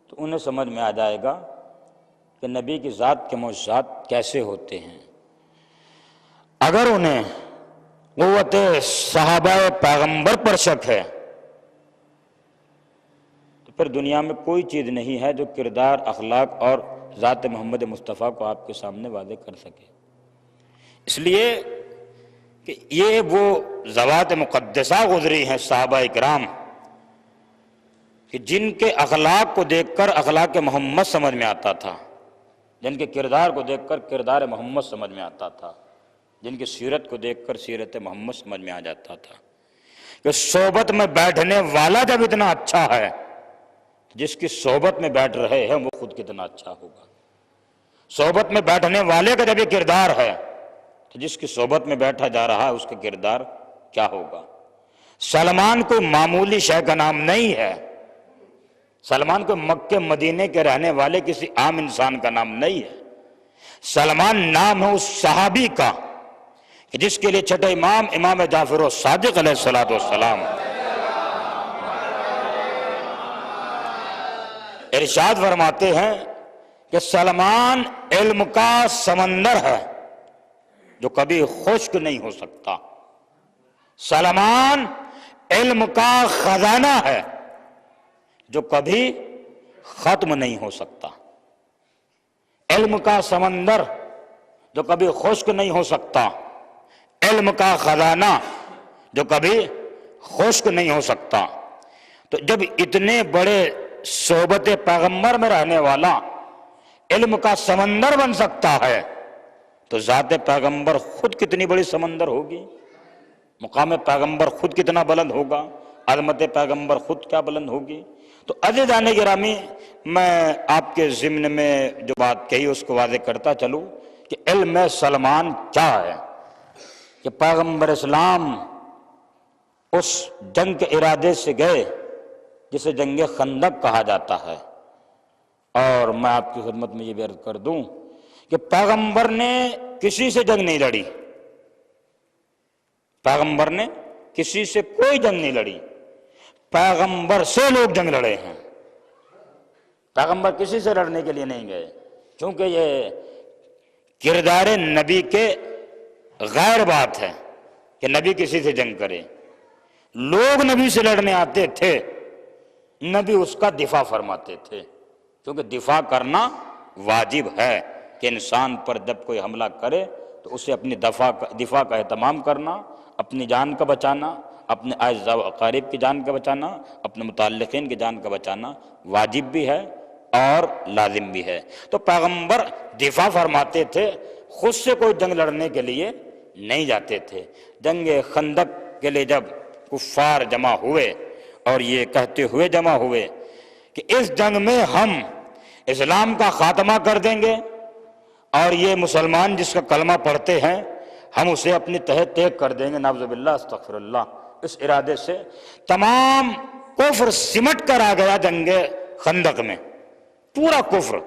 تو انہیں سمجھ میں آ جائے گا کہ نبی کی ذات کے معجزات کیسے ہوتے ہیں۔ اگر انہیں قوت صحابہ پیغمبر پر شک ہے تو پھر دنیا میں کوئی چیز نہیں ہے جو کردار، اخلاق اور ذات محمد مصطفیٰ کو آپ کے سامنے واضح کر سکے۔ اس لیے کہ یہ وہ ذوات مقدسہ گزری ہیں صحابہ اکرام کہ جن کے اخلاق کو دیکھ کر اخلاق محمد سمجھ میں آتا تھا، جن کے کردار کو دیکھ کر کردار محمد سمجھ میں آتا تھا، جن کی سیرت کو دیکھ کر سیرت محمد سمجھ میں آ جاتا تھا کہ صحبت میں بیٹھنے والا جب اتنا اچھا ہے، جس کی صحبت میں بیٹھ رہے ہیں وہ خود کتنا اچھا ہوگا۔ صحبت میں بیٹھنے والے کا جب یہ کردار ہے تو جس کی صحبت میں بیٹھا جا رہا ہے اس کا کردار کیا ہوگا۔ سلمان کوئی معمولی شے کا نام نہیں ہے، سلمان کوئی مکے مدینے کے رہنے والے کسی عام انسان کا نام نہیں ہے، سلمان نام ہے اس صحابی کا کہ جس کے لیے چھٹے امام امام جعفر الصادق علیہ السلام ارشاد فرماتے ہیں کہ سلمان علم کا سمندر ہے جو کبھی خشک نہیں ہو سکتا، سلمان علم کا خزانہ ہے جو کبھی ختم نہیں ہو سکتا، علم کا سمندر جو کبھی خشک نہیں ہو سکتا، علم کا خزانہ جو کبھی خشک نہیں ہو سکتا۔ تو جب اتنے بڑے صحبت پیغمبر میں رہنے والا علم کا سمندر بن سکتا ہے تو ذات پیغمبر خود کتنی بڑی سمندر ہوگی، مقام پیغمبر خود کتنا بلند ہوگا، عظمت پیغمبر خود کیا بلند ہوگی۔ تو عزیزان گرامی، میں آپ کے ضمن میں جو بات کہی اس کو واضح کرتا چلوں کہ علم سلمان کیا ہے کہ پیغمبر اسلام اس جنگ کے ارادے سے گئے جسے جنگ خندق کہا جاتا ہے، اور میں آپ کی خدمت میں یہ بھی عرض کر دوں کہ پیغمبر نے کسی سے جنگ نہیں لڑی، پیغمبر نے کسی سے کوئی جنگ نہیں لڑی، پیغمبر سے لوگ جنگ لڑے ہیں، پیغمبر کسی سے لڑنے کے لیے نہیں گئے، کیونکہ یہ کردار نبی کے غیر بات ہے کہ نبی کسی سے جنگ کرے۔ لوگ نبی سے لڑنے آتے تھے، نبی اس کا دفاع فرماتے تھے، کیونکہ دفاع کرنا واجب ہے کہ انسان پر جب کوئی حملہ کرے تو اسے اپنی دفاع کا اہتمام کرنا، اپنی جان کا بچانا، اپنے اعزاء و اقارب کی جان کا بچانا، اپنے متعلقین کی جان کا بچانا واجب بھی ہے اور لازم بھی ہے۔ تو پیغمبر دفاع فرماتے تھے، خود سے کوئی جنگ لڑنے کے لیے نہیں جاتے تھے۔ جنگ خندق کے لیے جب کفار جمع ہوئے اور یہ کہتے ہوئے جمع ہوئے کہ اس جنگ میں ہم اسلام کا خاتمہ کر دیں گے اور یہ مسلمان جس کا کلمہ پڑھتے ہیں ہم اسے اپنی تہ تیگ کر دیں گے، نعوذ باللہ استغفر اللہ، اس ارادے سے تمام کفر سمٹ کر آ گیا جنگ خندق میں، پورا کفر،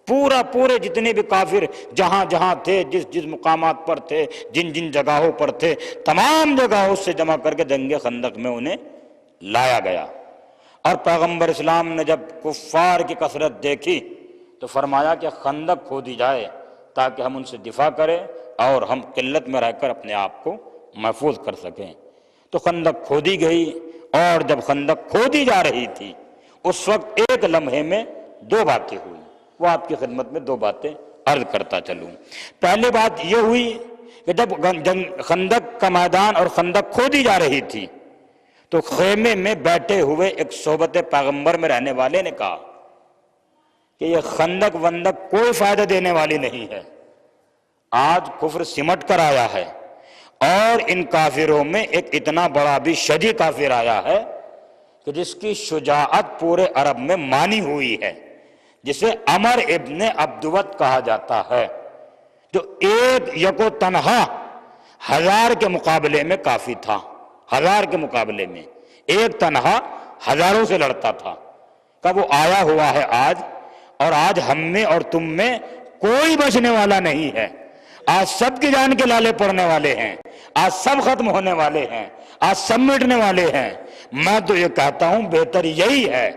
پورے جتنے بھی کافر جہاں جہاں تھے، جس مقامات پر تھے، جن جگہوں پر تھے، تمام جگہوں سے جمع کر کے جنگ خندق میں انہیں لایا گیا۔ اور پیغمبر اسلام نے جب کفار کی کثرت دیکھی تو فرمایا کہ خندق کھودی جائے تاکہ ہم ان سے دفاع کریں اور ہم قلت میں رہ کر اپنے آپ کو محفوظ کر سکیں۔ تو خندق کھودی گئی، اور جب خندق کھودی جا رہی تھی اس وقت ایک لمحے میں دو باتیں ہوئی، وہ آپ کی خدمت میں دو باتیں عرض کرتا چلوں۔ پہلی بات یہ ہوئی کہ جب خندق کا میدان اور خندق کھودی جا رہی تھی تو خیمے میں بیٹھے ہوئے ایک صحبت پیغمبر میں رہنے والے نے کہا کہ یہ خندق وندق کوئی فائدہ دینے والی نہیں ہے، آج کفر سمٹ کر آیا ہے اور ان کافروں میں ایک اتنا بڑا بھی شجی کافر آیا ہے کہ جس کی شجاعت پورے عرب میں مانی ہوئی ہے، جسے عمر ابن عبدوت کہا جاتا ہے، جو ایک یکو تنہا 1000 کے مقابلے میں کافی تھا، 1000 کے مقابلے میں ایک تنہا ہزاروں سے لڑتا تھا۔ کہ وہ آیا ہوا ہے آج، اور آج ہم میں اور تم میں کوئی بچنے والا نہیں ہے، آج سب کی جان کے لالے پڑنے والے ہیں، آج سب ختم ہونے والے ہیں، آج سب مٹنے والے ہیں۔ میں تو یہ کہتا ہوں بہتر یہی ہے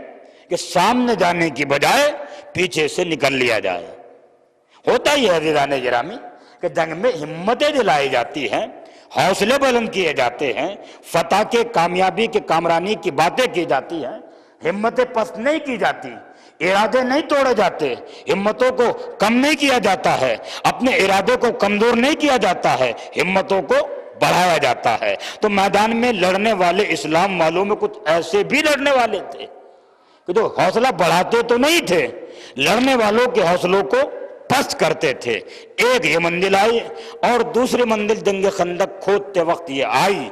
کہ سامنے جانے کی بجائے پیچھے سے نکل لیا جائے۔ ہوتا ہی ہے عزیزان گرامی کہ جنگ میں ہمتیں دلائی جاتی ہیں، حوصلے بلند کیے جاتے ہیں، فتح کے، کامیابی کے، کامرانی کی باتیں کی جاتی ہیں، ہمتیں پست نہیں کی جاتی، ارادے نہیں توڑے جاتے، ہمتوں کو کم نہیں کیا جاتا ہے، اپنے ارادے کو کمزور نہیں کیا جاتا ہے، ہمتوں کو بڑھایا جاتا ہے۔ تو میدان میں لڑنے والے اسلام والوں میں کچھ ایسے بھی لڑنے والے تھے کہ جو حوصلہ بڑھاتے تو نہیں تھے، لڑنے والوں کے حوصلوں کو پست کرتے تھے۔ ایک یہ منزل آئی، اور دوسری منزل جنگ خندق کھودتے وقت یہ آئی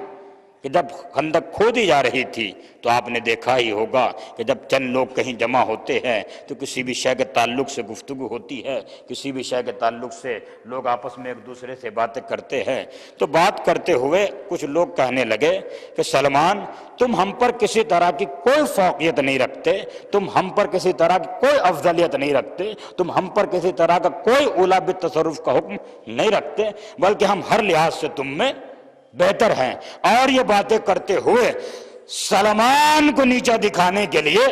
کہ جب خندق کھودی جا رہی تھی تو آپ نے دیکھا ہی ہوگا کہ جب چند لوگ کہیں جمع ہوتے ہیں تو کسی بھی شے کے تعلق سے گفتگو ہوتی ہے، کسی بھی شے کے تعلق سے لوگ آپس میں ایک دوسرے سے باتیں کرتے ہیں۔ تو بات کرتے ہوئے کچھ لوگ کہنے لگے کہ سلمان، تم ہم پر کسی طرح کی کوئی فوقیت نہیں رکھتے، تم ہم پر کسی طرح کی کوئی افضلیت نہیں رکھتے، تم ہم پر کسی طرح کا کوئی اولیٰ بالتصرف کا حکم نہیں رکھتے، بلکہ ہم ہر لحاظ سے تم میں بہتر ہیں۔ اور یہ باتیں کرتے ہوئے سلمان کو نیچا دکھانے کے لیے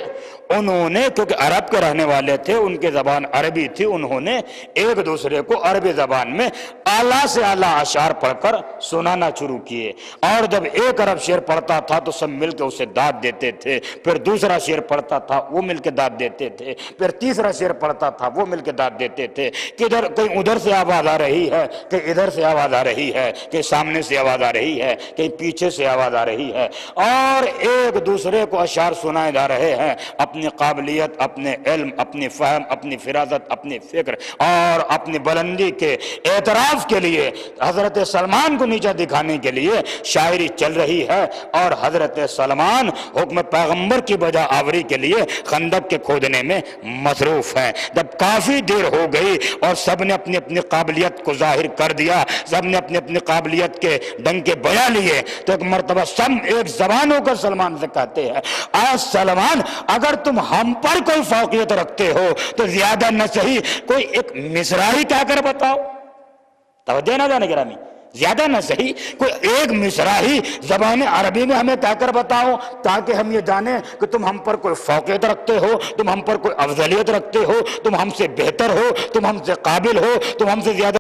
انہوں نے، کیونکہ عرب کے رہنے والے تھے، ان کی زبان عربی تھی، انہوں نے ایک دوسرے کو عربی زبان میں اعلیٰ سے اعلیٰ اشعار پڑھ کر سنانا شروع کیے۔ اور جب ایک عرب شعر پڑھتا تھا تو سب مل کے اسے داد دیتے تھے، پھر دوسرا شعر پڑھتا تھا وہ مل کے داد دیتے تھے، پھر تیسرا شعر پڑھتا تھا وہ مل کے داد دیتے تھے، کہ کہیں ادھر سے آواز آ رہی ہے، کہ ادھر سے آواز آ رہی ہے، کہ سامنے سے آواز آ رہی ہے، کہ پیچھے سے آواز آ رہی ہے، اور ایک دوسرے کو اشعار سنائے جا رہے ہیں، اپنی قابلیت، اپنے علم، اپنی فہم، اپنی فراست، اپنی فکر اور اپنی بلندی کے اعتراف کے لیے، حضرت سلمان کو نیچا دکھانے کے لیے شاعری چل رہی ہے۔ اور حضرت سلمان حکم پیغمبر کی بجا آوری کے لیے خندق کے کھودنے میں مصروف ہیں۔ جب کافی دیر ہو گئی اور سب نے اپنی اپنی قابلیت کو ظاہر کر دیا، سب نے اپنی اپنی قابلیت کے ڈنکے بجا لیے، تو ایک مرتبہ سب ایک زبان ہو کر سلمان سے کہتے ہیں، اے سلمان، اگر تم ہم پر کوئی فوقیت رکھتے ہو تو زیادہ نہ صحیح کوئی ایک مصرع ہی کہہ کر بتاؤ۔ توجہ نہ جانے گرامی، زیادہ نہ صحیح کوئی ایک مصرع ہی زبان عربی میں ہمیں کہہ کر بتاؤ، تاکہ ہم یہ جانیں کہ تم ہم پر کوئی فوقیت رکھتے ہو، تم ہم پر کوئی افضلیت رکھتے ہو، تم ہم سے بہتر ہو، تم ہم سے قابل ہو، تم ہم سے زیادہ